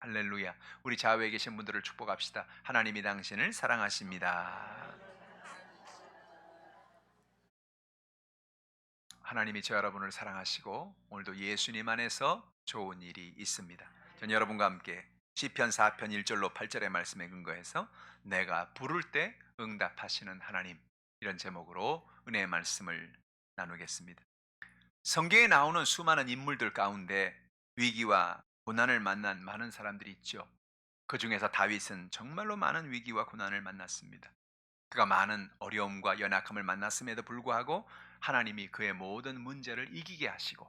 할렐루야. 우리 좌우에 계신 분들을 축복합시다. 하나님이 당신을 사랑하십니다. 하나님이 저 여러분을 사랑하시고 오늘도 예수님 안에서 좋은 일이 있습니다. 전 여러분과 함께 시편 4편 1절로 8절의 말씀에 근거해서 내가 부를 때 응답하시는 하나님, 이런 제목으로 은혜의 말씀을 나누겠습니다. 성경에 나오는 수많은 인물들 가운데 위기와 고난을 만난 많은 사람들이 있죠. 그 중에서 다윗은 정말로 많은 위기와 고난을 만났습니다. 그가 많은 어려움과 연약함을 만났음에도 불구하고 하나님이 그의 모든 문제를 이기게 하시고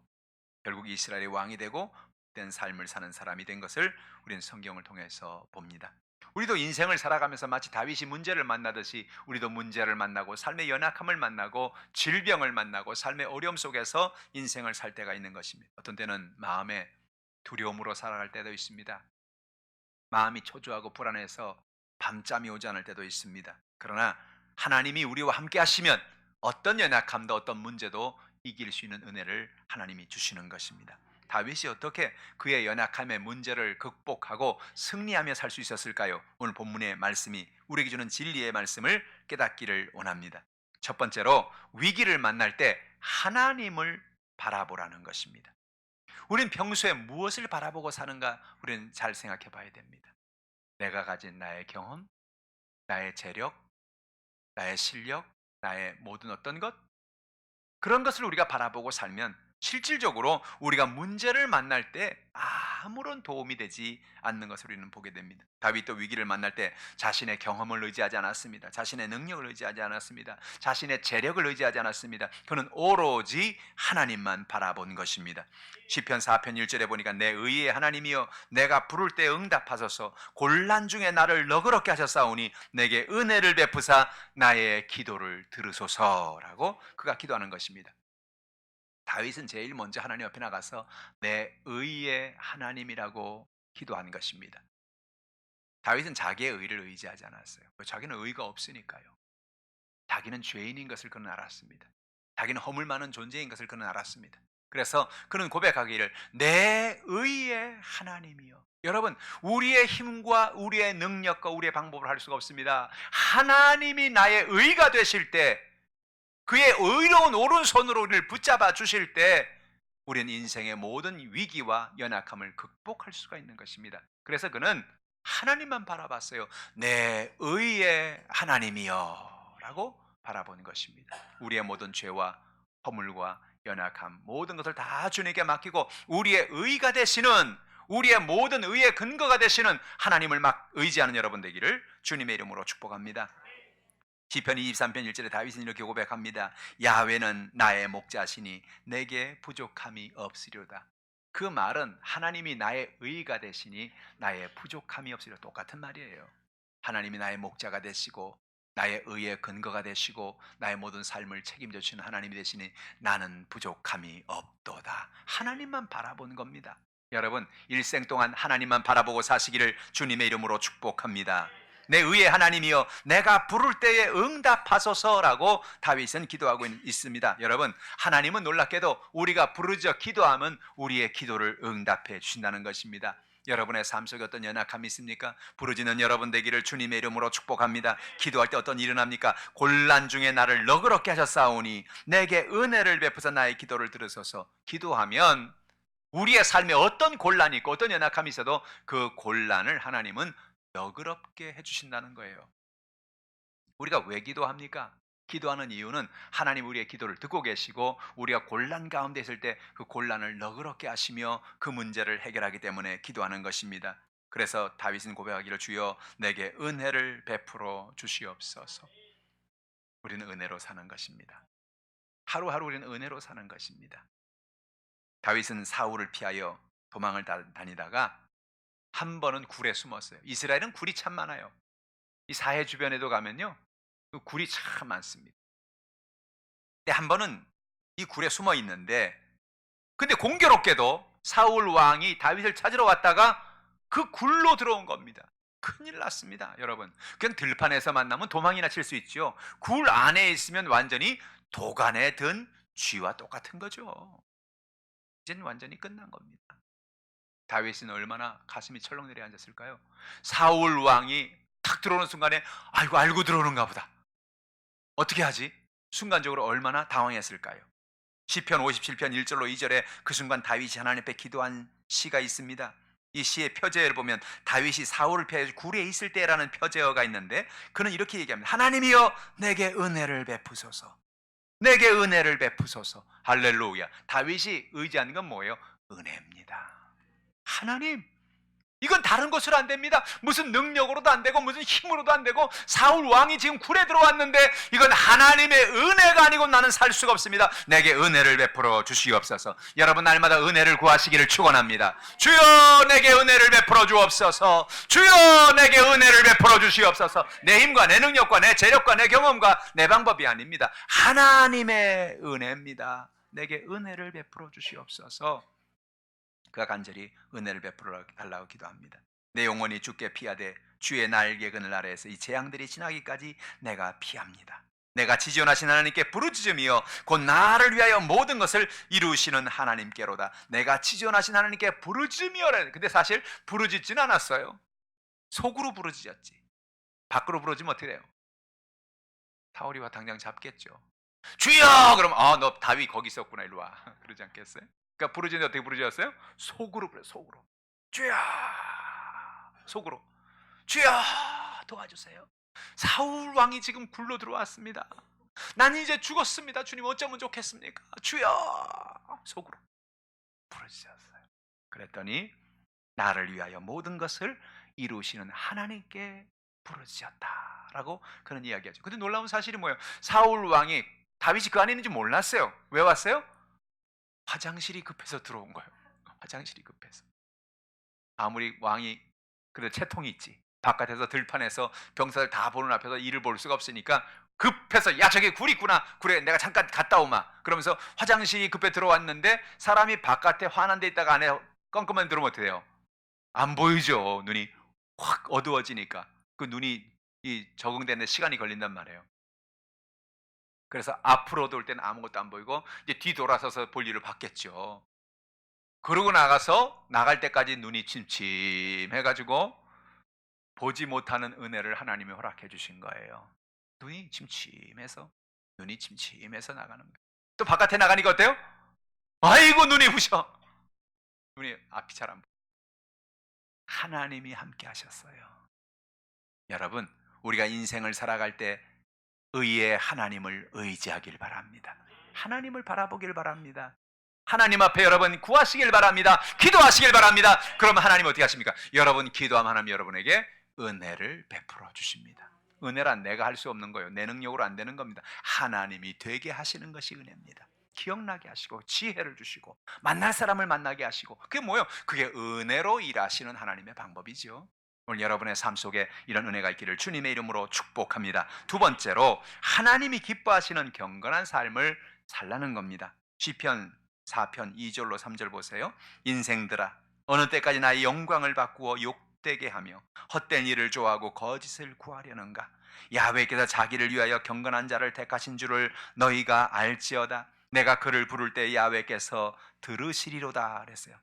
결국 이스라엘의 왕이 되고 된 삶을 사는 사람이 된 것을 우리는 성경을 통해서 봅니다. 우리도 인생을 살아가면서 마치 다윗이 문제를 만나듯이 우리도 문제를 만나고 삶의 연약함을 만나고 질병을 만나고 삶의 어려움 속에서 인생을 살 때가 있는 것입니다. 어떤 때는 마음에 두려움으로 살아갈 때도 있습니다. 마음이 초조하고 불안해서 밤잠이 오지 않을 때도 있습니다. 그러나 하나님이 우리와 함께 하시면 어떤 연약함도 어떤 문제도 이길 수 있는 은혜를 하나님이 주시는 것입니다. 다윗이 어떻게 그의 연약함의 문제를 극복하고 승리하며 살 수 있었을까요? 오늘 본문의 말씀이 우리에게 주는 진리의 말씀을 깨닫기를 원합니다. 첫 번째로 위기를 만날 때 하나님을 바라보라는 것입니다. 우린 평소에 무엇을 바라보고 사는가 우리는 잘 생각해 봐야 됩니다. 내가 가진 나의 경험, 나의 재력, 나의 실력, 나의 모든 어떤 것, 그런 것을 우리가 바라보고 살면 실질적으로 우리가 문제를 만날 때 아무런 도움이 되지 않는 것을 우리는 보게 됩니다. 다윗도 위기를 만날 때 자신의 경험을 의지하지 않았습니다. 자신의 능력을 의지하지 않았습니다. 자신의 재력을 의지하지 않았습니다. 그는 오로지 하나님만 바라본 것입니다. 시편 4편 1절에 보니까 내 의의 하나님이여 내가 부를 때 응답하소서 곤란 중에 나를 너그럽게 하셨사오니 내게 은혜를 베푸사 나의 기도를 들으소서라고 그가 기도하는 것입니다. 다윗은 제일 먼저 하나님 앞에 나가서 내 의의 하나님이라고 기도한 것입니다. 다윗은 자기의 의를 의지하지 않았어요. 자기는 의가 없으니까요. 자기는 죄인인 것을 그는 알았습니다. 자기는 허물 많은 존재인 것을 그는 알았습니다. 그래서 그는 고백하기를 내 의의 하나님이요. 여러분, 우리의 힘과 우리의 능력과 우리의 방법을 할 수가 없습니다. 하나님이 나의 의가 되실 때, 그의 의로운 오른손으로 우리를 붙잡아 주실 때 우리는 인생의 모든 위기와 연약함을 극복할 수가 있는 것입니다. 그래서 그는 하나님만 바라봤어요. 내 의의 하나님이여 라고 바라본 것입니다. 우리의 모든 죄와 허물과 연약함 모든 것을 다 주님께 맡기고 우리의 의가 되시는, 우리의 모든 의의 근거가 되시는 하나님을 막 의지하는 여러분 되기를 주님의 이름으로 축복합니다. 시편 23편 1절에 다윗은 이렇게 고백합니다. 야훼는 나의 목자시니 내게 부족함이 없으리로다. 그 말은 하나님이 나의 의가 되시니 나의 부족함이 없으리로다. 똑같은 말이에요. 하나님이 나의 목자가 되시고 나의 의의 근거가 되시고 나의 모든 삶을 책임져 주시는 하나님이 되시니 나는 부족함이 없도다. 하나님만 바라본 겁니다. 여러분, 일생 동안 하나님만 바라보고 사시기를 주님의 이름으로 축복합니다. 내 의의 하나님이여 내가 부를 때에 응답하소서라고 다윗은 기도하고 있습니다. 여러분, 하나님은 놀랍게도 우리가 부르짖어 기도하면 우리의 기도를 응답해 주신다는 것입니다. 여러분의 삶 속에 어떤 연약함이 있습니까? 부르짖는 여러분 되기를 주님의 이름으로 축복합니다. 기도할 때 어떤 일이 납니까? 곤란 중에 나를 너그럽게 하셨사오니 내게 은혜를 베푸사 나의 기도를 들으소서. 기도하면 우리의 삶에 어떤 곤란이 있고 어떤 연약함이 있어도 그 곤란을 하나님은 너그럽게 해주신다는 거예요. 우리가 왜 기도합니까? 기도하는 이유는 하나님 우리의 기도를 듣고 계시고 우리가 곤란 가운데 있을 때 그 곤란을 너그럽게 하시며 그 문제를 해결하기 때문에 기도하는 것입니다. 그래서 다윗은 고백하기를 주여 내게 은혜를 베풀어 주시옵소서. 우리는 은혜로 사는 것입니다. 하루하루 우리는 은혜로 사는 것입니다. 다윗은 사울을 피하여 도망을 다니다가 한 번은 굴에 숨었어요. 이스라엘은 굴이 참 많아요. 이 사해 주변에도 가면요, 그 굴이 참 많습니다. 근데 한 번은 이 굴에 숨어 있는데, 근데 공교롭게도 사울 왕이 다윗을 찾으러 왔다가 그 굴로 들어온 겁니다. 큰일 났습니다, 여러분. 그냥 들판에서 만나면 도망이나 칠 수 있죠. 굴 안에 있으면 완전히 도간에 든 쥐와 똑같은 거죠. 이제는 완전히 끝난 겁니다. 다윗은 얼마나 가슴이 철렁 내려앉았을까요? 사울 왕이 탁 들어오는 순간에 아이고 알고 들어오는가 보다. 어떻게 하지? 순간적으로 얼마나 당황했을까요? 시편 57편 1절로 2절에 그 순간 다윗이 하나님 앞에 기도한 시가 있습니다. 이 시의 표제를 보면 다윗이 사울을 피해 굴에 있을 때라는 표제어가 있는데 그는 이렇게 얘기합니다. 하나님이여 내게 은혜를 베푸소서. 내게 은혜를 베푸소서. 할렐루야. 다윗이 의지하는 건 뭐예요? 은혜입니다. 하나님, 이건 다른 것으로 안 됩니다. 무슨 능력으로도 안 되고 무슨 힘으로도 안 되고 사울 왕이 지금 굴에 들어왔는데 이건 하나님의 은혜가 아니고 나는 살 수가 없습니다. 내게 은혜를 베풀어 주시옵소서. 여러분 날마다 은혜를 구하시기를 축원합니다. 주여 내게 은혜를 베풀어 주옵소서. 주여 내게 은혜를 베풀어 주시옵소서. 내 힘과 내 능력과 내 재력과 내 경험과 내 방법이 아닙니다. 하나님의 은혜입니다. 내게 은혜를 베풀어 주시옵소서. 그가 간절히 은혜를 베풀어 달라고 기도합니다. 내 영혼이 주께 피하되 주의 날개 그늘 아래에서 이 재앙들이 지나기까지 내가 피합니다. 내가 지존하신 하나님께 부르짖으며 곧 나를 위하여 모든 것을 이루시는 하나님께로다. 내가 지존하신 하나님께 부르짖으며. 근데 사실 부르짖지는 않았어요. 속으로 부르짖었지. 밖으로 부르짖으면 어떻게 돼요? 사울이와 당장 잡겠죠. 주여! 그럼 너 다윗 거기 있었구나 일로 와. 그러지 않겠어요? 그러니까 부르짖는데 어떻게 부르짖었어요? 속으로 그래. 속으로. 주여! 속으로. 주여! 도와주세요. 사울 왕이 지금 굴로 들어왔습니다. 난 이제 죽었습니다. 주님 어쩌면 좋겠습니까? 주여! 속으로 부르짖었어요. 그랬더니 나를 위하여 모든 것을 이루시는 하나님께 부르짖었다라고 그런 이야기하죠. 근데 놀라운 사실이 뭐예요? 사울 왕이 다윗이 그 안에 있는지 몰랐어요. 왜 왔어요? 화장실이 급해서 들어온 거예요. 화장실이 급해서. 아무리 왕이 그래도 채통이 있지. 바깥에서 들판에서 병사들 다 보는 앞에서 일을 볼 수가 없으니까 급해서 야 저기 굴 있구나. 굴에 내가 잠깐 갔다 오마. 그러면서 화장실이 급해 들어왔는데 사람이 바깥에 환한 데 있다가 안에 껌껌한 들어오면 어떻게 돼요? 안 보이죠. 눈이 확 어두워지니까 그 눈이 적응되는 시간이 걸린단 말이에요. 그래서 앞으로 돌 때는 아무것도 안 보이고 이제 뒤돌아서서 볼 일을 봤겠죠. 그러고 나가서 나갈 때까지 눈이 침침해가지고 보지 못하는 은혜를 하나님이 허락해 주신 거예요. 눈이 침침해서 나가는 거예요. 또 바깥에 나가니까 어때요? 아이고 눈이 부셔. 눈이 앞이 잘 안 보여. 하나님이 함께 하셨어요. 여러분 우리가 인생을 살아갈 때 의의 하나님을 의지하길 바랍니다. 하나님을 바라보길 바랍니다. 하나님 앞에 여러분 구하시길 바랍니다. 기도하시길 바랍니다. 그러면 하나님 어떻게 하십니까? 여러분 기도하면 하나님 여러분에게 은혜를 베풀어 주십니다. 은혜란 내가 할 수 없는 거예요. 내 능력으로 안 되는 겁니다. 하나님이 되게 하시는 것이 은혜입니다. 기억나게 하시고 지혜를 주시고 만날 사람을 만나게 하시고 그게 뭐예요? 그게 은혜로 일하시는 하나님의 방법이죠. 오늘 여러분의 삶 속에 이런 은혜가 있기를 주님의 이름으로 축복합니다. 두 번째로 하나님이 기뻐하시는 경건한 삶을 살라는 겁니다. 시편 4편 2절로 3절 보세요. 인생들아 어느 때까지 나의 영광을 바꾸어 욕되게 하며 헛된 일을 좋아하고 거짓을 구하려는가. 야훼께서 자기를 위하여 경건한 자를 택하신 줄을 너희가 알지어다. 내가 그를 부를 때 야훼께서 들으시리로다 그랬어요.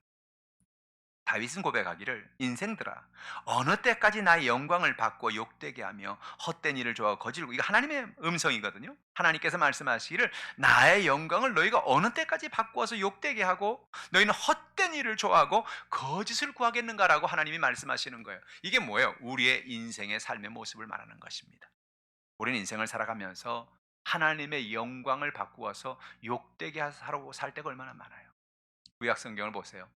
다윗은 고백하기를 인생들아 어느 때까지 나의 영광을 받고 욕되게 하며 헛된 일을 좋아하고 거질고. 이거 하나님의 음성이거든요. 하나님께서 말씀하시기를 나의 영광을 너희가 어느 때까지 바꾸어서 욕되게 하고 너희는 헛된 일을 좋아하고 거짓을 구하겠는가라고 하나님이 말씀하시는 거예요. 이게 뭐예요? 우리의 인생의 삶의 모습을 말하는 것입니다. 우리는 인생을 살아가면서 하나님의 영광을 바꾸어서 욕되게 하고 살 때가 얼마나 많아요. 구약 성경을 보세요.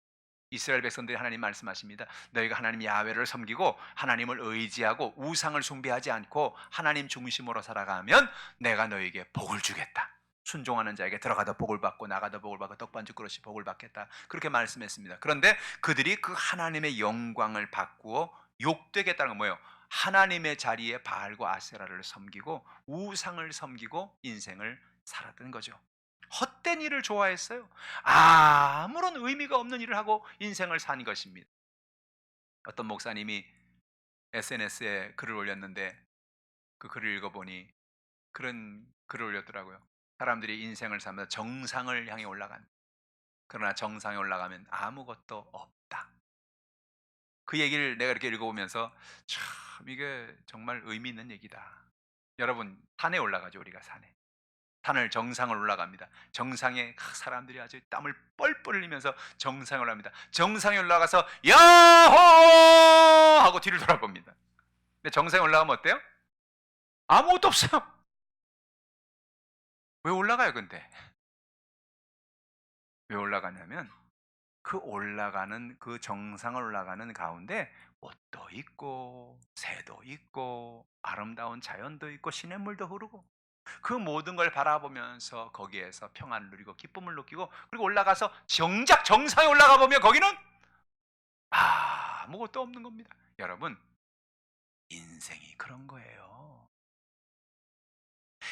이스라엘 백성들이 하나님 말씀하십니다. 너희가 하나님 야훼를 섬기고 하나님을 의지하고 우상을 숭배하지 않고 하나님 중심으로 살아가면 내가 너희에게 복을 주겠다. 순종하는 자에게 들어가다 복을 받고 나가다 복을 받고 떡반죽 그릇이 복을 받겠다. 그렇게 말씀했습니다. 그런데 그들이 그 하나님의 영광을 바꾸어 욕되겠다는 건 뭐예요? 하나님의 자리에 바알과 아세라를 섬기고 우상을 섬기고 인생을 살았던 거죠. 헛된 일을 좋아했어요. 아무런 의미가 없는 일을 하고 인생을 산 것입니다. 어떤 목사님이 SNS에 글을 올렸는데 그 글을 읽어보니 그런 글을 올렸더라고요. 사람들이 인생을 살면서 정상을 향해 올라간, 그러나 정상에 올라가면 아무것도 없다. 그 얘기를 내가 이렇게 읽어보면서 참 이게 정말 의미 있는 얘기다. 여러분 산에 올라가죠. 우리가 산을 정상을 올라갑니다. 정상에 사람들이 아주 땀을 뻘뻘 흘리면서 정상에 올라갑니다. 정상에 올라가서 야호 하고 뒤를 돌아봅니다. 근데 정상에 올라가면 어때요? 아무것도 없어요. 왜 올라가요 근데? 왜 올라가냐면 그 올라가는 그 정상을 올라가는 가운데 꽃도 있고 새도 있고 아름다운 자연도 있고 시냇물도 흐르고 그 모든 걸 바라보면서 거기에서 평안을 누리고 기쁨을 느끼고 그리고 올라가서 정작 정상에 올라가 보면 거기는 아무것도 없는 겁니다. 여러분 인생이 그런 거예요.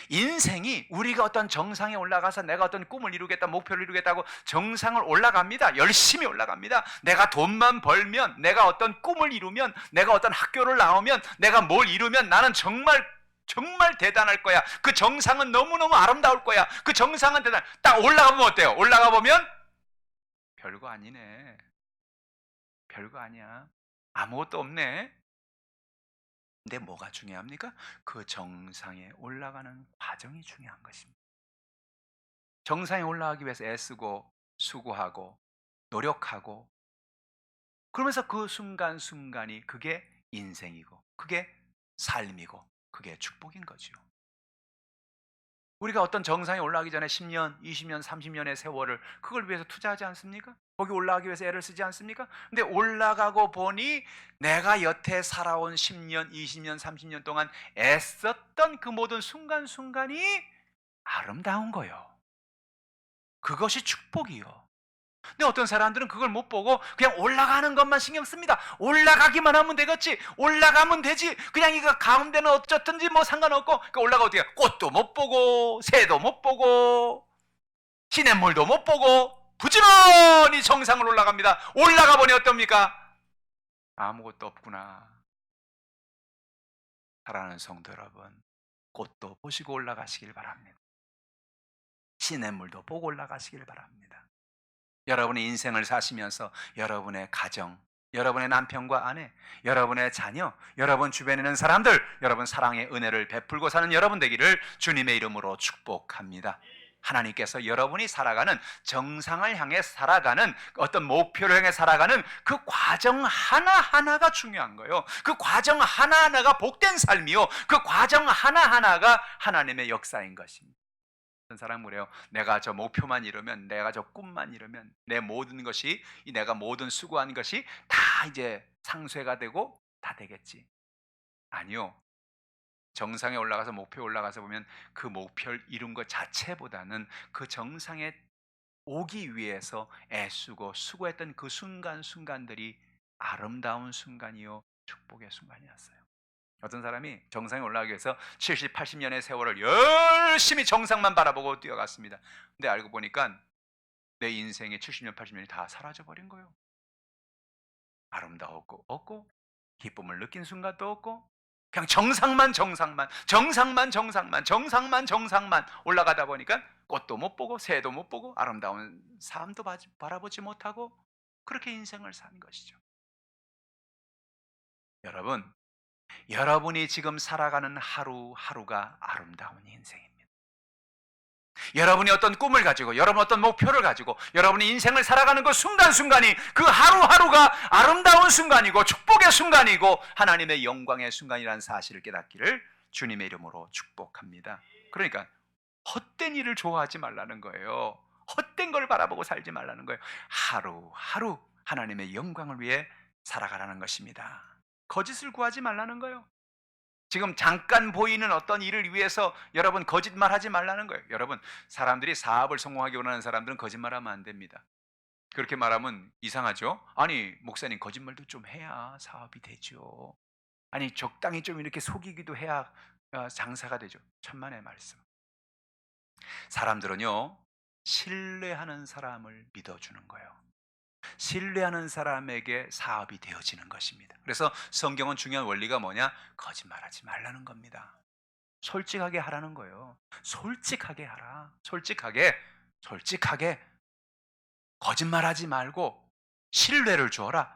인생이 우리가 어떤 정상에 올라가서 내가 어떤 꿈을 이루겠다, 목표를 이루겠다고 정상을 올라갑니다. 열심히 올라갑니다. 내가 돈만 벌면, 내가 어떤 꿈을 이루면, 내가 어떤 학교를 나오면, 내가 뭘 이루면 나는 정말 대단할 거야. 그 정상은 너무너무 아름다울 거야. 그 정상은 딱 올라가 보면 어때요? 올라가 보면 별거 아니네. 별거 아니야. 아무것도 없네. 근데 뭐가 중요합니까? 그 정상에 올라가는 과정이 중요한 것입니다. 정상에 올라가기 위해서 애쓰고 수고하고 노력하고 그러면서 그 순간순간이 그게 인생이고 그게 삶이고 그게 축복인 거죠. 우리가 어떤 정상에 올라가기 전에 10년, 20년, 30년의 세월을 그걸 위해서 투자하지 않습니까? 거기 올라가기 위해서 애를 쓰지 않습니까? 근데 올라가고 보니 내가 여태 살아온 10년, 20년, 30년 동안 애썼던 그 모든 순간순간이 아름다운 거요. 그것이 축복이요. 근데 어떤 사람들은 그걸 못 보고 그냥 올라가는 것만 신경 씁니다. 올라가기만 하면 되겠지. 올라가면 되지. 그냥 이거 가운데는 어쩌든지 뭐 상관없고 그러니까 올라가 어떻게 꽃도 못 보고 새도 못 보고 시냇물도 못 보고 부지런히 정상을 올라갑니다. 올라가 보니 어떻습니까? 아무것도 없구나. 사랑하는 성도 여러분, 꽃도 보시고 올라가시길 바랍니다. 시냇물도 보고 올라가시길 바랍니다. 여러분의 인생을 사시면서 여러분의 가정, 여러분의 남편과 아내, 여러분의 자녀, 여러분 주변에 있는 사람들, 여러분 사랑의 은혜를 베풀고 사는 여러분 되기를 주님의 이름으로 축복합니다. 하나님께서 여러분이 살아가는 정상을 향해 살아가는 어떤 목표를 향해 살아가는 그 과정 하나하나가 중요한 거예요. 그 과정 하나하나가 복된 삶이요. 그 과정 하나하나가 하나님의 역사인 것입니다. 어떤 사람은 그래요. 내가 저 목표만 이루면, 내가 저 꿈만 이루면 내 모든 것이, 내가 모든 수고한 것이 다 이제 상쇄가 되고 다 되겠지. 아니요. 정상에 올라가서 목표에 올라가서 보면 그 목표를 이룬 것 자체보다는 그 정상에 오기 위해서 애쓰고 수고했던 그 순간순간들이 아름다운 순간이요 축복의 순간이었어요. 어떤 사람이 정상에 올라가기 위해서 70, 80년의 세월을 열심히 정상만 바라보고 뛰어갔습니다. 근데 알고 보니까 내 인생의 70년, 80년이 다 사라져버린 거예요. 아름다웠고 없고 기쁨을 느낀 순간도 없고 그냥 정상만 올라가다 보니까 꽃도 못 보고 새도 못 보고 아름다운 삶도 바라보지 못하고 그렇게 인생을 산 것이죠. 여러분, 여러분이 지금 살아가는 하루하루가 아름다운 인생입니다. 여러분이 어떤 꿈을 가지고 여러분 어떤 목표를 가지고 여러분이 인생을 살아가는 그 순간순간이 그 하루하루가 아름다운 순간이고 축복의 순간이고 하나님의 영광의 순간이라는 사실을 깨닫기를 주님의 이름으로 축복합니다. 그러니까 헛된 일을 좋아하지 말라는 거예요. 헛된 걸 바라보고 살지 말라는 거예요. 하루하루 하나님의 영광을 위해 살아가라는 것입니다. 거짓을 구하지 말라는 거예요. 지금 잠깐 보이는 어떤 일을 위해서 여러분 거짓말하지 말라는 거예요. 여러분, 사람들이 사업을 성공하기 원하는 사람들은 거짓말하면 안 됩니다. 그렇게 말하면 이상하죠? 아니, 목사님 거짓말도 좀 해야 사업이 되죠. 아니, 적당히 좀 이렇게 속이기도 해야 장사가 되죠. 천만의 말씀. 사람들은요, 신뢰하는 사람을 믿어주는 거예요. 신뢰하는 사람에게 사업이 되어지는 것입니다. 그래서 성경은 중요한 원리가 뭐냐? 거짓말하지 말라는 겁니다. 솔직하게 하라는 거예요. 솔직하게 하라. 솔직하게 거짓말하지 말고 신뢰를 주어라.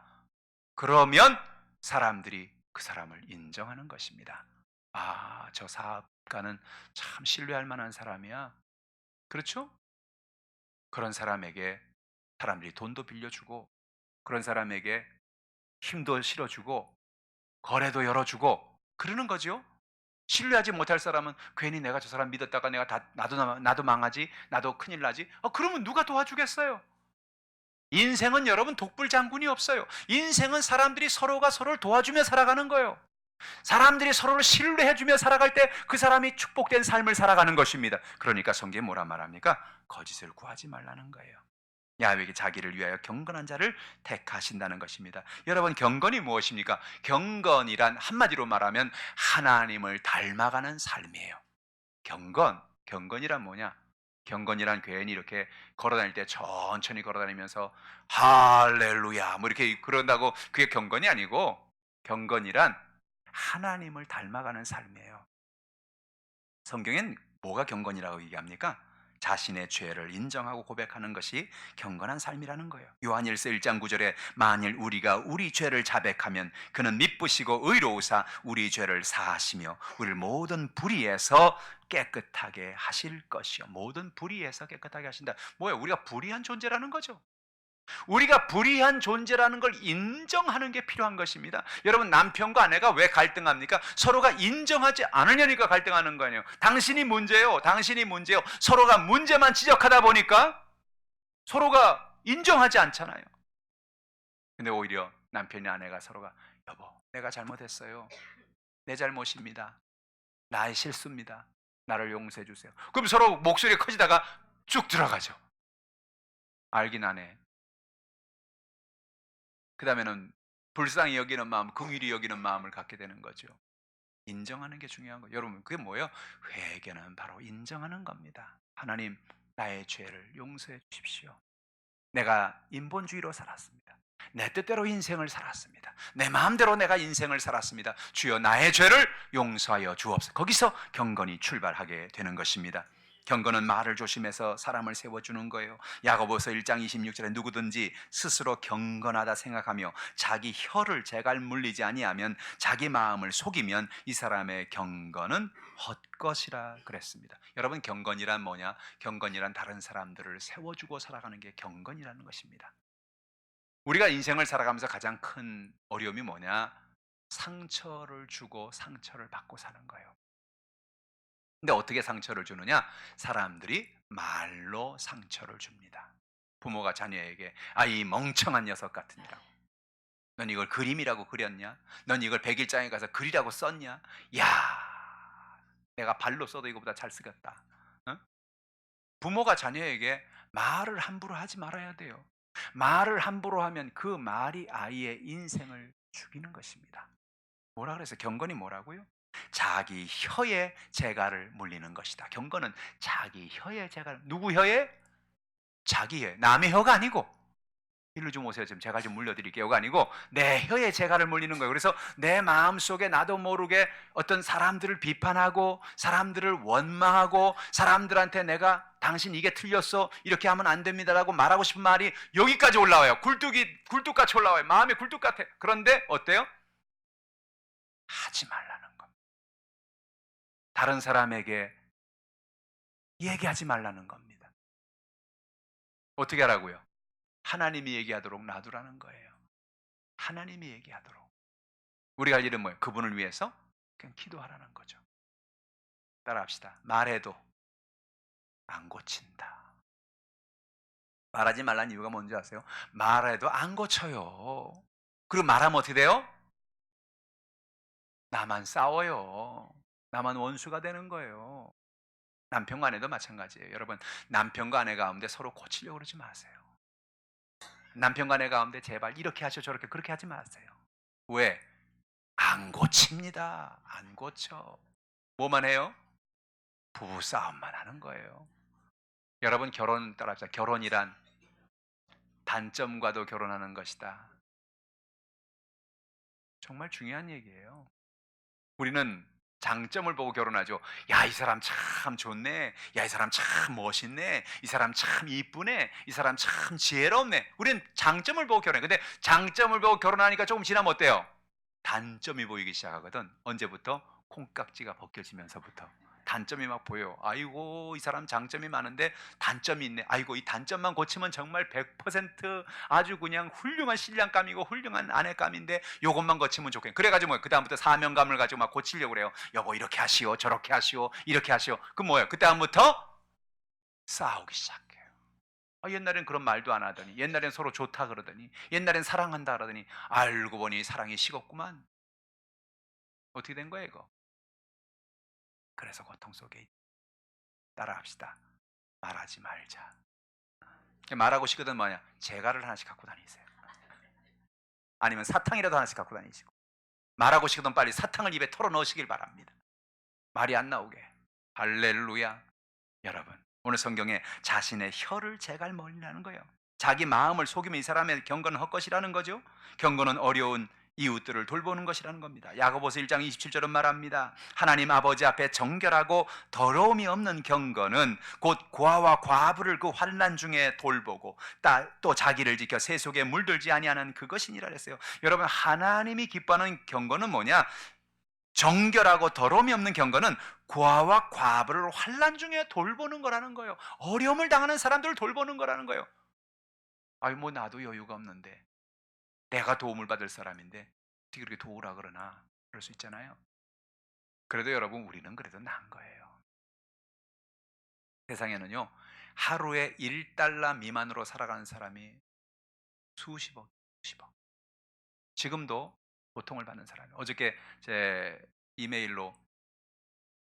그러면 사람들이 그 사람을 인정하는 것입니다. 아, 저 사업가는 참 신뢰할 만한 사람이야. 그렇죠? 그런 사람에게 사람들이 돈도 빌려주고, 그런 사람에게 힘도 실어주고, 거래도 열어주고, 그러는 거죠. 신뢰하지 못할 사람은 괜히 내가 저 사람 믿었다가 내가 나도 망하지, 나도 큰일 나지. 그러면 누가 도와주겠어요? 인생은 여러분 독불 장군이 없어요. 인생은 사람들이 서로가 서로를 도와주며 살아가는 거예요. 사람들이 서로를 신뢰해주며 살아갈 때 그 사람이 축복된 삶을 살아가는 것입니다. 그러니까 성경에 뭐라 말합니까? 거짓을 구하지 말라는 거예요. 야훼에게 자기를 위하여 경건한 자를 택하신다는 것입니다. 여러분, 경건이 무엇입니까? 경건이란 한마디로 말하면 하나님을 닮아가는 삶이에요. 경건이란 뭐냐? 경건이란 괜히 이렇게 걸어다닐 때 천천히 걸어다니면서 할렐루야 뭐 이렇게 그런다고 그게 경건이 아니고, 경건이란 하나님을 닮아가는 삶이에요. 성경엔 뭐가 경건이라고 얘기합니까? 자신의 죄를 인정하고 고백하는 것이 경건한 삶이라는 거예요. 요한일서 1장 9절에 만일 우리가 우리 죄를 자백하면 그는 미쁘시고 의로우사 우리 죄를 사하시며 우리를 모든 불의에서 깨끗하게 하실 것이요. 모든 불의에서 깨끗하게 하신다. 뭐예요? 우리가 불의한 존재라는 거죠. 우리가 불의한 존재라는 걸 인정하는 게 필요한 것입니다. 여러분, 남편과 아내가 왜 갈등합니까? 서로가 인정하지 않으려니까 갈등하는 거 아니에요. 당신이 문제예요. 당신이 문제예요. 서로가 문제만 지적하다 보니까 서로가 인정하지 않잖아요. 근데 오히려 남편이 아내가 서로가 여보, 내가 잘못했어요. 내 잘못입니다. 나의 실수입니다. 나를 용서해 주세요. 그럼 서로 목소리가 커지다가 쭉 들어가죠. 알긴 하네. 그 다음에는 불쌍히 여기는 마음, 긍휼히 여기는 마음을 갖게 되는 거죠. 인정하는 게 중요한 거예요. 여러분, 그게 뭐예요? 회개는 바로 인정하는 겁니다. 하나님, 나의 죄를 용서해 주십시오. 내가 인본주의로 살았습니다. 내 뜻대로 인생을 살았습니다. 내 마음대로 내가 인생을 살았습니다. 주여, 나의 죄를 용서하여 주옵소서. 거기서 경건이 출발하게 되는 것입니다. 경건은 말을 조심해서 사람을 세워주는 거예요. 야고보서 1장 26절에 누구든지 스스로 경건하다 생각하며 자기 혀를 재갈 물리지 아니하면 자기 마음을 속이면 이 사람의 경건은 헛것이라 그랬습니다. 여러분, 경건이란 뭐냐? 경건이란 다른 사람들을 세워주고 살아가는 게 경건이라는 것입니다. 우리가 인생을 살아가면서 가장 큰 어려움이 뭐냐? 상처를 주고 상처를 받고 사는 거예요. 근데 어떻게 상처를 주느냐? 사람들이 말로 상처를 줍니다. 부모가 자녀에게 이 멍청한 녀석 같으니라고. 넌 이걸 그림이라고 그렸냐? 넌 이걸 백일장에 가서 그리라고 썼냐? 야, 내가 발로 써도 이거보다 잘 쓰겠다. 어? 부모가 자녀에게 말을 함부로 하지 말아야 돼요. 말을 함부로 하면 그 말이 아이의 인생을 죽이는 것입니다. 뭐라 그래서 경건이 뭐라고요? 자기 혀에 재갈을 물리는 것이다. 경건은 자기 혀에 재갈, 누구 혀에? 자기 혀, 남의 혀가 아니고. 일로 좀 오세요. 지금 제가 좀 물려드릴게요가 아니고 내 혀에 재갈을 물리는 거예요. 그래서 내 마음속에 나도 모르게 어떤 사람들을 비판하고 사람들을 원망하고 사람들한테 내가 당신 이게 틀렸어 이렇게 하면 안 됩니다라고 말하고 싶은 말이 여기까지 올라와요. 굴뚝같이 올라와요. 마음이 굴뚝 같아. 그런데 어때요? 하지 말라는 겁니다. 다른 사람에게 얘기하지 말라는 겁니다. 어떻게 하라고요? 하나님이 얘기하도록 놔두라는 거예요. 하나님이 얘기하도록. 우리가 할 일은 뭐예요? 그분을 위해서 그냥 기도하라는 거죠. 따라합시다. 말해도 안 고친다. 말하지 말라는 이유가 뭔지 아세요? 말해도 안 고쳐요. 그리고 말하면 어떻게 돼요? 나만 싸워요. 나만 원수가 되는 거예요. 남편과 아내도 마찬가지예요. 여러분, 남편과 아내 가운데 서로 고치려고 그러지 마세요. 남편과 아내 가운데 제발 이렇게 하셔 저렇게 그렇게 하지 마세요. 왜? 안 고칩니다. 안 고쳐. 뭐만 해요? 부부싸움만 하는 거예요. 여러분, 결혼 따라합시다. 결혼이란 단점과도 결혼하는 것이다. 정말 중요한 얘기예요. 우리는 장점을 보고 결혼하죠. 야, 이 사람 참 좋네. 야, 이 사람 참 멋있네. 이 사람 참 이쁘네. 이 사람 참 지혜롭네. 우리는 장점을 보고 결혼해. 근데 장점을 보고 결혼하니까 조금 지나면 어때요? 단점이 보이기 시작하거든. 언제부터? 콩깍지가 벗겨지면서부터. 단점이 막 보여요. 아이고, 이 사람 장점이 많은데 단점이 있네. 아이고, 이 단점만 고치면 정말 100% 아주 그냥 훌륭한 신랑감이고 훌륭한 아내감인데 요것만 고치면 좋겠네. 그래가지고 뭐 그다음부터 사명감을 가지고 막 고치려고 그래요. 여보, 이렇게 하시오, 저렇게 하시오, 이렇게 하시오. 그 뭐예요? 그다음부터 싸우기 시작해요. 옛날엔 그런 말도 안 하더니, 옛날엔 서로 좋다 그러더니, 옛날엔 사랑한다 그러더니, 알고 보니 사랑이 식었구만. 어떻게 된 거예요, 이거? 그래서 고통 속에 따라합시다. 말하지 말자. 말하고 싶거든 뭐냐? 재갈을 하나씩 갖고 다니세요. 아니면 사탕이라도 하나씩 갖고 다니시고. 말하고 싶거든 빨리 사탕을 입에 털어 넣으시길 바랍니다. 말이 안 나오게. 할렐루야. 여러분, 오늘 성경에 자신의 혀를 재갈머리라는 거예요. 자기 마음을 속이면 이 사람의 경건은 헛것이라는 거죠. 경건은 어려운 이웃들을 돌보는 것이라는 겁니다. 야고보서 1장 27절은 말합니다. 하나님 아버지 앞에 정결하고 더러움이 없는 경건은 곧 고아와 과부를 그 환난 중에 돌보고 또 자기를 지켜 새 속에 물들지 아니하는 그것이니라 했어요. 여러분, 하나님이 기뻐하는 경건은 뭐냐? 정결하고 더러움이 없는 경건은 고아와 과부를 환난 중에 돌보는 거라는 거예요. 어려움을 당하는 사람들을 돌보는 거라는 거예요. 아이, 뭐 나도 여유가 없는데 내가 도움을 받을 사람인데 어떻게 그렇게 도우라 그러나, 그럴 수 있잖아요. 그래도 여러분, 우리는 그래도 난 거예요. 세상에는요, 하루에 1달러 미만으로 살아가는 사람이 수십억, 수십억. 지금도 고통을 받는 사람이. 어저께 제 이메일로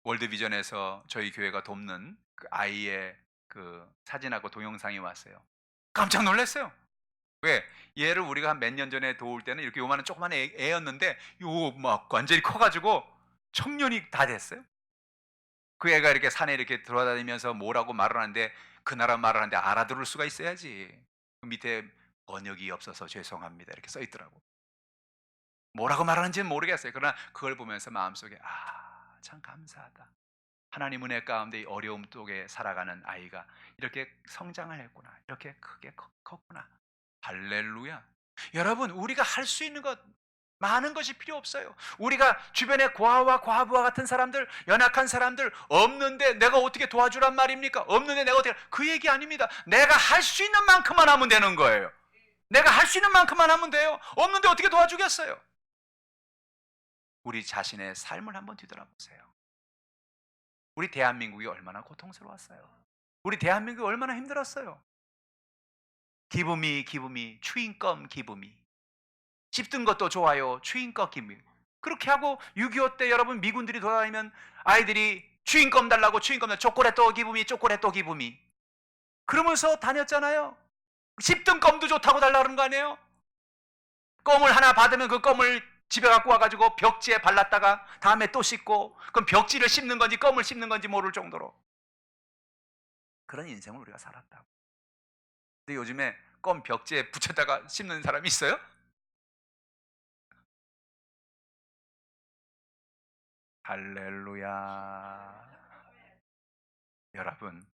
월드비전에서 저희 교회가 돕는 그 아이의 그 사진하고 동영상이 왔어요. 깜짝 놀랐어요. 왜? 얘를 우리가 한 몇 년 전에 도울 때는 이렇게 요만한 조그만 애였는데 요 막 완전히 커가지고 청년이 다 됐어요. 그 애가 이렇게 산에 이렇게 돌아다니면서 뭐라고 말을 하는데, 그 나라 말을 하는데 알아들을 수가 있어야지. 그 밑에 번역이 없어서 죄송합니다 이렇게 써 있더라고. 뭐라고 말하는지는 모르겠어요. 그러나 그걸 보면서 마음속에 참 감사하다. 하나님 은혜 가운데 이 어려움 속에 살아가는 아이가 이렇게 성장을 했구나. 이렇게 크게 컸구나. 할렐루야. 여러분, 우리가 할 수 있는 것 많은 것이 필요 없어요. 우리가 주변에 고아와 과부와 같은 사람들, 연약한 사람들 없는데 내가 어떻게 도와주란 말입니까? 없는데 내가 어떻게, 그 얘기 아닙니다. 내가 할 수 있는 만큼만 하면 되는 거예요. 내가 할 수 있는 만큼만 하면 돼요. 없는데 어떻게 도와주겠어요? 우리 자신의 삶을 한번 뒤돌아보세요. 우리 대한민국이 얼마나 고통스러웠어요. 우리 대한민국이 얼마나 힘들었어요. 기부미, 추인껌 기부미. 씹든 것도 좋아요. 추인껌 기부미. 그렇게 하고 6.25 때 여러분 미군들이 돌아다니면 아이들이 추인껌 달라고, 추인껌 달라고, 초콜릿도 기부미, 초콜릿도 기부미. 그러면서 다녔잖아요. 씹든 껌도 좋다고 달라 그런 거 아니에요? 껌을 하나 받으면 그 껌을 집에 갖고 와가지고 벽지에 발랐다가 다음에 또 씹고, 그럼 벽지를 씹는 건지 껌을 씹는 건지 모를 정도로 그런 인생을 우리가 살았다고. 근데 요즘에 껌 벽지에 붙였다가 씹는 사람이 있어요? 할렐루야. 여러분,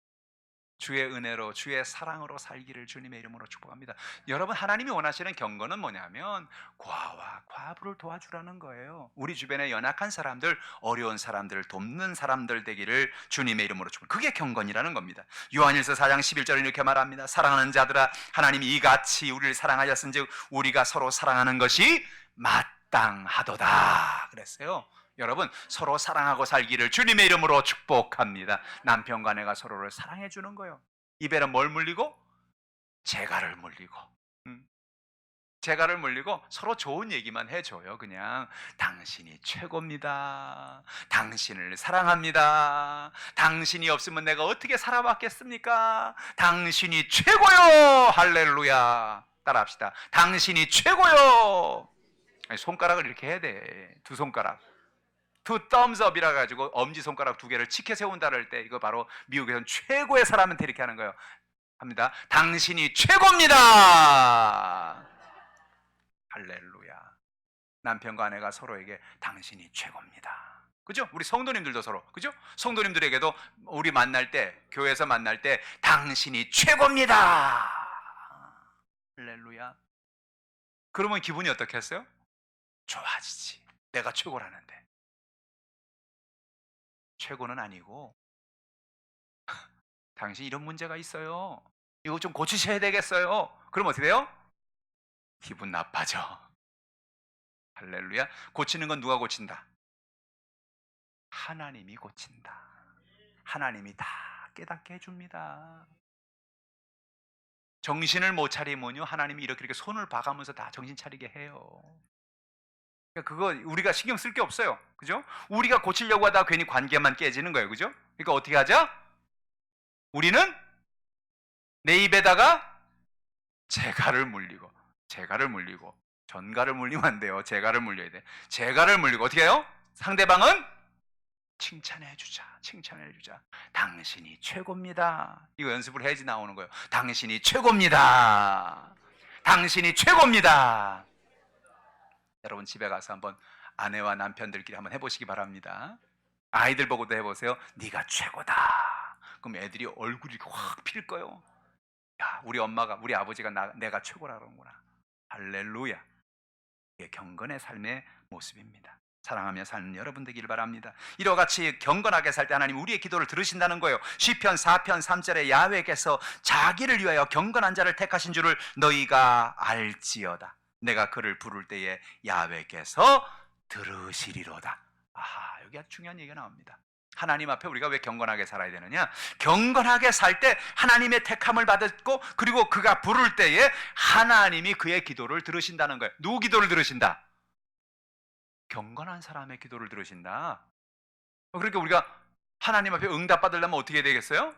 주의 은혜로 주의 사랑으로 살기를 주님의 이름으로 축복합니다. 여러분, 하나님이 원하시는 경건은 뭐냐면 고아와 과부를 도와주라는 거예요. 우리 주변에 연약한 사람들, 어려운 사람들을 돕는 사람들 되기를 주님의 이름으로 축복합니다. 그게 경건이라는 겁니다. 요한일서 4장 11절은 이렇게 말합니다. 사랑하는 자들아, 하나님이 이같이 우리를 사랑하였은즉 우리가 서로 사랑하는 것이 마땅하도다 그랬어요. 여러분, 서로 사랑하고 살기를 주님의 이름으로 축복합니다. 남편과 아내가 서로를 사랑해 주는 거예요. 입에는 뭘 물리고? 재갈을 물리고. 재갈을 물리고 서로 좋은 얘기만 해줘요. 그냥 당신이 최고입니다. 당신을 사랑합니다. 당신이 없으면 내가 어떻게 살아왔겠습니까? 당신이 최고요. 할렐루야. 따라합시다. 당신이 최고요. 손가락을 이렇게 해야 돼. 두 손가락. 투 thumbs up이라 가지고 엄지손가락 두 개를 치켜 세운다 할 때, 이거 바로 미국에서는 최고의 사람한테 이렇게 하는 거예요. 합니다. 당신이 최고입니다. 할렐루야. 남편과 아내가 서로에게 당신이 최고입니다. 그죠? 우리 성도님들도 서로, 그죠? 성도님들에게도 우리 만날 때, 교회에서 만날 때 당신이 최고입니다. 할렐루야. 그러면 기분이 어떻겠어요? 좋아지지. 내가 최고라는데. 최고는 아니고, 당신 이런 문제가 있어요. 이거 좀 고치셔야 되겠어요. 그럼 어떻게 돼요? 기분 나빠져. 할렐루야. 고치는 건 누가 고친다? 하나님이 고친다. 하나님이 다 깨닫게 해줍니다. 정신을 못 차리면요, 하나님이 이렇게 손을 봐가면서 다 정신 차리게 해요. 그거 우리가 신경 쓸 게 없어요. 그죠? 우리가 고치려고 하다가 괜히 관계만 깨지는 거예요. 그죠? 그러니까 어떻게 하자? 우리는 내 입에다가 재갈을 물리고, 전갈을 물리면 안 돼요. 재갈을 물려야 돼. 재갈을 물리고 어떻게 해요? 상대방은 칭찬해주자. 당신이 최고입니다. 이거 연습을 해야지 나오는 거예요. 당신이 최고입니다. 당신이 최고입니다. 여러분 집에 가서 한번 아내와 남편들끼리 한번 해보시기 바랍니다. 아이들 보고도 해보세요. 네가 최고다. 그럼 애들이 얼굴이 확 필 거예요. 야, 우리 엄마가, 우리 아버지가 내가 최고라 그러는구나. 할렐루야. 이게 경건의 삶의 모습입니다. 사랑하며 사는 여러분 되기를 바랍니다. 이와 같이 경건하게 살 때 하나님 우리의 기도를 들으신다는 거예요. 시편 4편 3절에 야훼께서 자기를 위하여 경건한 자를 택하신 줄을 너희가 알지어다. 내가 그를 부를 때에 야훼께서 들으시리로다. 아하, 여기 아주 중요한 얘기가 나옵니다. 하나님 앞에 우리가 왜 경건하게 살아야 되느냐? 경건하게 살 때 하나님의 택함을 받았고, 그리고 그가 부를 때에 하나님이 그의 기도를 들으신다는 거예요. 누구 기도를 들으신다? 경건한 사람의 기도를 들으신다. 그러니까 우리가 하나님 앞에 응답 받으려면 어떻게 되겠어요?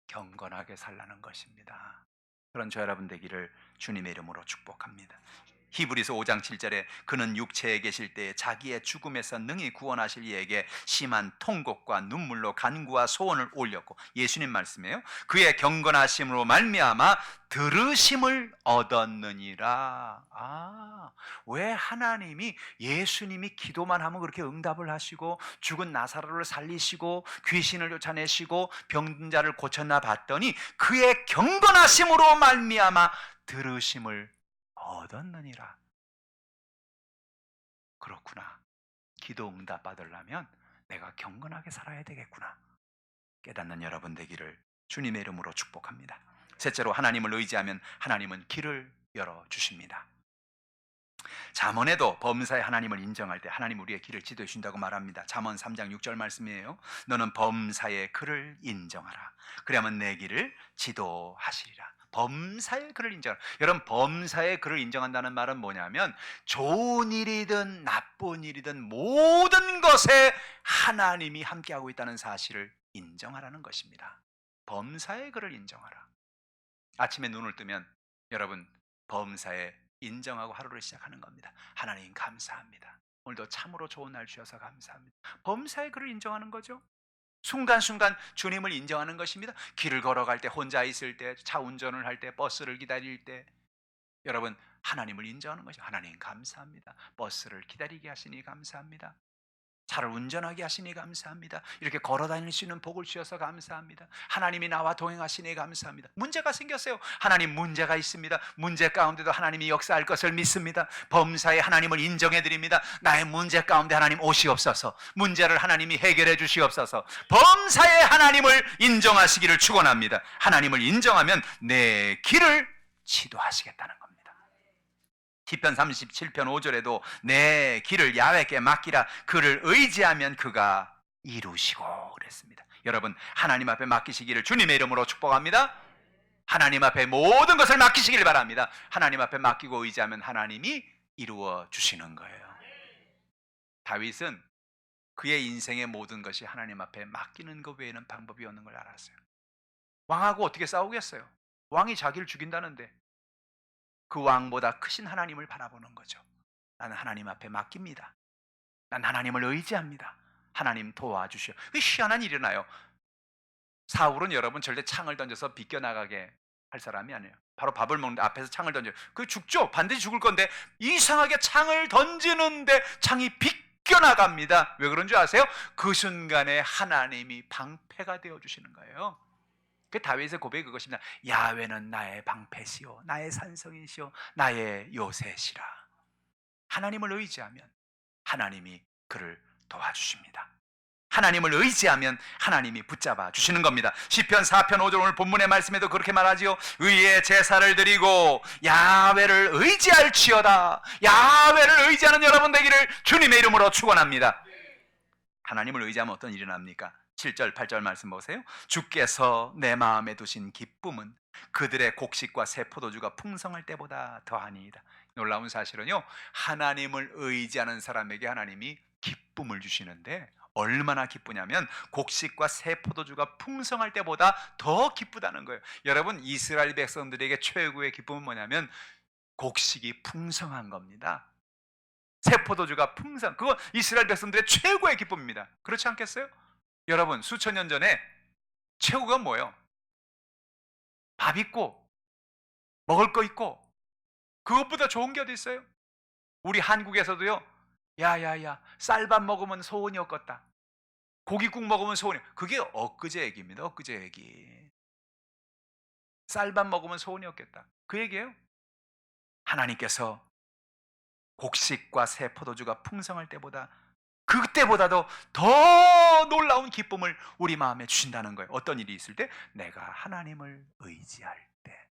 경건하게 살라는 것입니다. 그런 저 여러분 되기를 주님의 이름으로 축복합니다. 히브리서 5장 7절에 그는 육체에 계실 때 자기의 죽음에서 능히 구원하실 이에게 심한 통곡과 눈물로 간구와 소원을 올렸고, 예수님 말씀이에요. 그의 경건하심으로 말미암아 들으심을 얻었느니라. 왜 하나님이, 예수님이 기도만 하면 그렇게 응답을 하시고 죽은 나사로를 살리시고 귀신을 쫓아내시고 병든 자를 고쳤나 봤더니 그의 경건하심으로 말미암아 들으심을 얻었느니라. 그렇구나. 기도 응답 받으려면 내가 경건하게 살아야 되겠구나. 깨닫는 여러분 되기를 주님의 이름으로 축복합니다. 셋째로, 하나님을 의지하면 하나님은 길을 열어주십니다. 잠언에도 범사에 하나님을 인정할 때 하나님 우리의 길을 지도해 준다고 말합니다. 잠언 3장 6절 말씀이에요. 너는 범사의 그를 인정하라. 그러면 내 길을 지도하시리라. 범사의 그를 인정하라. 여러분, 범사의 그를 인정한다는 말은 뭐냐면 좋은 일이든 나쁜 일이든 모든 것에 하나님이 함께하고 있다는 사실을 인정하라는 것입니다. 범사의 그를 인정하라. 아침에 눈을 뜨면 여러분, 범사에 인정하고 하루를 시작하는 겁니다. 하나님 감사합니다. 오늘도 참으로 좋은 날 주셔서 감사합니다. 범사의 그를 인정하는 거죠. 순간순간 주님을 인정하는 것입니다. 길을 걸어갈 때, 혼자 있을 때, 차 운전을 할 때, 버스를 기다릴 때 여러분 하나님을 인정하는 것이죠. 하나님 감사합니다. 버스를 기다리게 하시니 감사합니다. 차를 운전하게 하시니 감사합니다. 이렇게 걸어 다닐 수 있는 복을 주셔서 감사합니다. 하나님이 나와 동행하시니 감사합니다. 문제가 생겼어요. 하나님 문제가 있습니다. 문제 가운데도 하나님이 역사할 것을 믿습니다. 범사에 하나님을 인정해 드립니다. 나의 문제 가운데 하나님 오시옵소서. 문제를 하나님이 해결해 주시옵소서. 범사에 하나님을 인정하시기를 축원합니다. 하나님을 인정하면 내 길을 지도하시겠다는 겁니다. 시편 37편 5절에도 내 길을 야훼께 맡기라. 그를 의지하면 그가 이루시고 그랬습니다. 여러분, 하나님 앞에 맡기시기를 주님의 이름으로 축복합니다. 하나님 앞에 모든 것을 맡기시길 바랍니다. 하나님 앞에 맡기고 의지하면 하나님이 이루어 주시는 거예요. 다윗은 그의 인생의 모든 것이 하나님 앞에 맡기는 것 외에는 방법이 없는 걸 알았어요. 왕하고 어떻게 싸우겠어요? 왕이 자기를 죽인다는데 그 왕보다 크신 하나님을 바라보는 거죠. 나는 하나님 앞에 맡깁니다. 난 하나님을 의지합니다. 하나님 도와주시오. 희한한 일이 일어나요. 사울은 여러분 절대 창을 던져서 비껴나가게 할 사람이 아니에요. 바로 밥을 먹는데 앞에서 창을 던져요. 그 죽죠. 반드시 죽을 건데 이상하게 창을 던지는데 창이 빅 쫓겨나갑니다. 왜 그런 줄 아세요? 그 순간에 하나님이 방패가 되어주시는 거예요. 그 다윗의 고백이 그것입니다. 야훼는 나의 방패시요 나의 산성이시요 나의 요새시라. 하나님을 의지하면 하나님이 그를 도와주십니다. 하나님을 의지하면 하나님이 붙잡아 주시는 겁니다. 시편 4편 5절 오늘 본문의 말씀에도 그렇게 말하지요. 의의 제사를 드리고 야훼를 의지할지어다. 야훼를 의지하는 여러분 되기를 주님의 이름으로 축원합니다. 하나님을 의지하면 어떤 일이 납니까? 7절 8절 말씀 보세요. 주께서 내 마음에 두신 기쁨은 그들의 곡식과 새 포도주가 풍성할 때보다 더하니이다. 놀라운 사실은요, 하나님을 의지하는 사람에게 하나님이 기쁨을 주시는데 얼마나 기쁘냐면 곡식과 새 포도주가 풍성할 때보다 더 기쁘다는 거예요. 여러분, 이스라엘 백성들에게 최고의 기쁨은 뭐냐면 곡식이 풍성한 겁니다. 새 포도주가 풍성, 그거 이스라엘 백성들의 최고의 기쁨입니다. 그렇지 않겠어요? 여러분, 수천 년 전에 최고가 뭐예요? 밥 있고 먹을 거 있고 그것보다 좋은 게 어디 있어요? 우리 한국에서도요, 야야야 쌀밥 먹으면 소원이 없겠다, 고깃국 먹으면 소원이, 그게 엊그제 얘기입니다. 엊그제 얘기. 쌀밥 먹으면 소원이 없겠다, 그 얘기예요. 하나님께서 곡식과 새 포도주가 풍성할 때보다, 그때보다도 더 놀라운 기쁨을 우리 마음에 주신다는 거예요. 어떤 일이 있을 때? 내가 하나님을 의지할 때.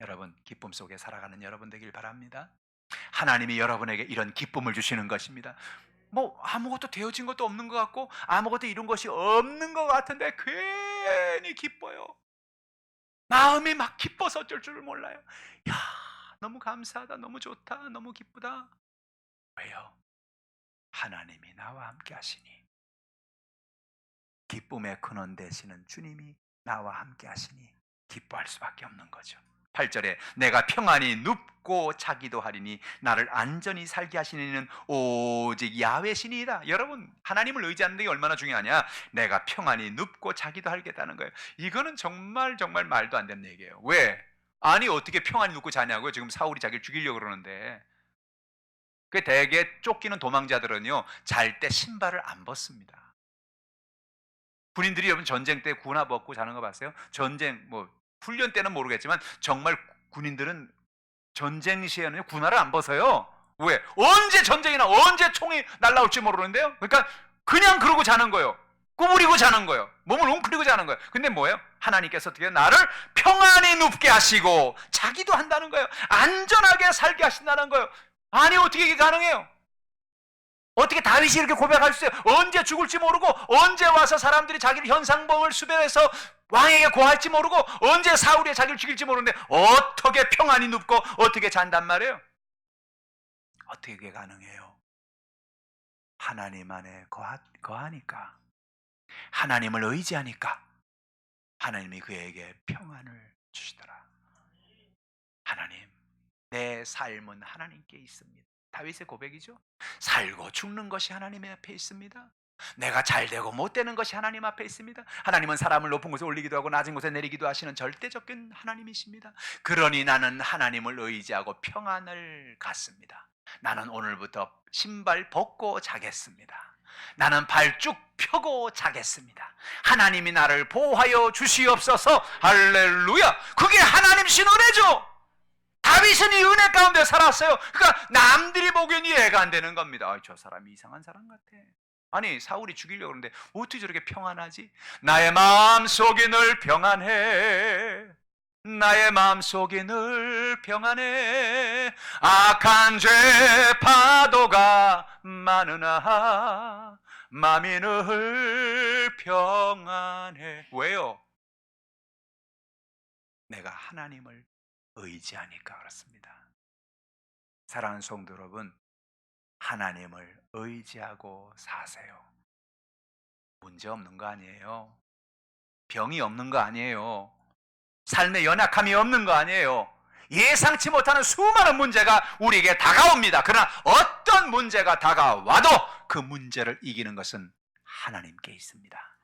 여러분, 기쁨 속에 살아가는 여러분 되길 바랍니다. 하나님이 여러분에게 이런 기쁨을 주시는 것입니다. 뭐 아무것도 되어진 것도 없는 것 같고 아무것도 이룬 것이 없는 것 같은데 괜히 기뻐요. 마음이 막 기뻐서 어쩔 줄 몰라요. 야, 너무 감사하다, 너무 좋다, 너무 기쁘다. 왜요? 하나님이 나와 함께 하시니, 기쁨의 근원 되시는 주님이 나와 함께 하시니 기뻐할 수밖에 없는 거죠. 8절에 내가 평안히 눕고 자기도 하리니 나를 안전히 살게 하시는 이는 오직 야훼시니이다. 여러분, 하나님을 의지하는 게 얼마나 중요하냐. 내가 평안히 눕고 자기도 하겠다는 거예요. 이거는 정말 말도 안 되는 얘기예요. 왜? 아니 어떻게 평안히 눕고 자냐고요. 지금 사울이 자기를 죽이려고 그러는데. 그 대개 쫓기는 도망자들은요, 잘 때 신발을 안 벗습니다. 군인들이 여러분 전쟁 때 군화 벗고 자는 거 봤어요? 전쟁 뭐 훈련 때는 모르겠지만 정말 군인들은 전쟁 시에는 군화를 안 벗어요. 왜? 언제 전쟁이나 언제 총이 날라올지 모르는데요. 그러니까 그냥 그러고 자는 거예요. 구부리고 자는 거예요. 몸을 웅크리고 자는 거예요. 근데 뭐예요? 하나님께서 어떻게 나를 평안히 눕게 하시고 자기도 한다는 거예요. 안전하게 살게 하신다는 거예요. 아니 어떻게 이게 가능해요? 어떻게 다윗이 이렇게 고백할 수 있어요? 언제 죽을지 모르고, 언제 와서 사람들이 자기를 현상범을 수배해서 왕에게 고할지 모르고, 언제 사울이 자기를 죽일지 모르는데 어떻게 평안히 눕고 어떻게 잔단 말이에요? 어떻게 그게 가능해요? 하나님 안에 거하니까, 하나님을 의지하니까 하나님이 그에게 평안을 주시더라. 하나님, 내 삶은 하나님께 있습니다. 다윗의 고백이죠. 살고 죽는 것이 하나님 앞에 있습니다. 내가 잘 되고 못 되는 것이 하나님 앞에 있습니다. 하나님은 사람을 높은 곳에 올리기도 하고 낮은 곳에 내리기도 하시는 절대적인 하나님이십니다. 그러니 나는 하나님을 의지하고 평안을 갖습니다. 나는 오늘부터 신발 벗고 자겠습니다. 나는 발 쭉 펴고 자겠습니다. 하나님이 나를 보호하여 주시옵소서. 할렐루야. 그게 하나님 신은혜죠. 다윗은 이 은혜 가운데 살았어요. 그러니까 남들이 보기엔 이해가 안 되는 겁니다. 저 사람이 이상한 사람 같아. 아니 사울이 죽이려고 그러는데 어떻게 저렇게 평안하지? 나의 마음속이 늘 평안해. 나의 마음속이 늘 평안해. 악한 죄 파도가 많으나 마음이 늘 평안해. 왜요? 내가 하나님을 의지하니까 그렇습니다. 사랑하는 성도 여러분, 하나님을 의지하고 사세요. 문제 없는 거 아니에요. 병이 없는 거 아니에요. 삶의 연약함이 없는 거 아니에요. 예상치 못하는 수많은 문제가 우리에게 다가옵니다. 그러나 어떤 문제가 다가와도 그 문제를 이기는 것은 하나님께 있습니다.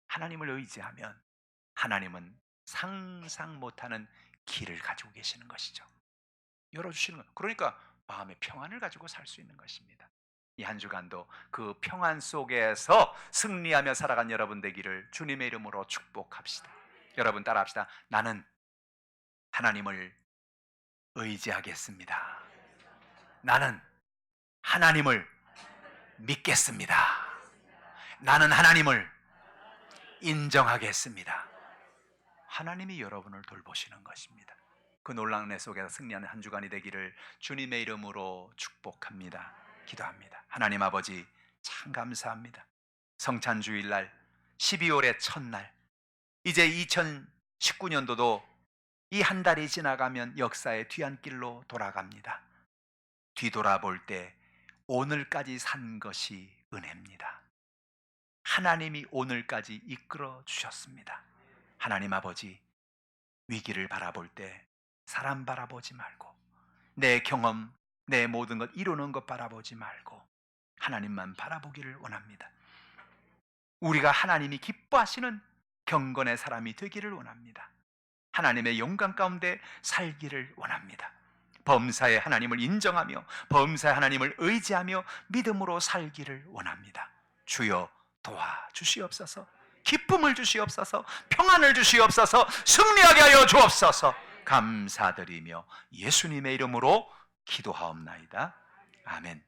하나님을 의지하면 하나님은 상상 못하는 길을 가지고 계시는 것이죠. 열어주시는 거예요. 그러니까 마음의 평안을 가지고 살 수 있는 것입니다. 이 한 주간도 그 평안 속에서 승리하며 살아간 여러분 되기를 주님의 이름으로 축복합시다. 여러분 따라합시다. 나는 하나님을 의지하겠습니다. 나는 하나님을 믿겠습니다. 나는 하나님을 인정하겠습니다. 하나님이 여러분을 돌보시는 것입니다. 그 놀라운 애 속에서 승리하는 한 주간이 되기를 주님의 이름으로 축복합니다. 기도합니다. 하나님 아버지, 참 감사합니다. 성찬주일날 12월의 첫날, 이제 2019년도도 이 한 달이 지나가면 역사의 뒤안길로 돌아갑니다. 뒤돌아볼 때 오늘까지 산 것이 은혜입니다. 하나님이 오늘까지 이끌어 주셨습니다. 하나님 아버지, 위기를 바라볼 때 사람 바라보지 말고, 내 경험, 내 모든 것 이루는 것 바라보지 말고 하나님만 바라보기를 원합니다. 우리가 하나님이 기뻐하시는 경건의 사람이 되기를 원합니다. 하나님의 영광 가운데 살기를 원합니다. 범사의 하나님을 인정하며 범사의 하나님을 의지하며 믿음으로 살기를 원합니다. 주여 도와주시옵소서. 기쁨을 주시옵소서. 평안을 주시옵소서. 승리하게 하여 주옵소서. 감사드리며 예수님의 이름으로 기도하옵나이다. 아멘.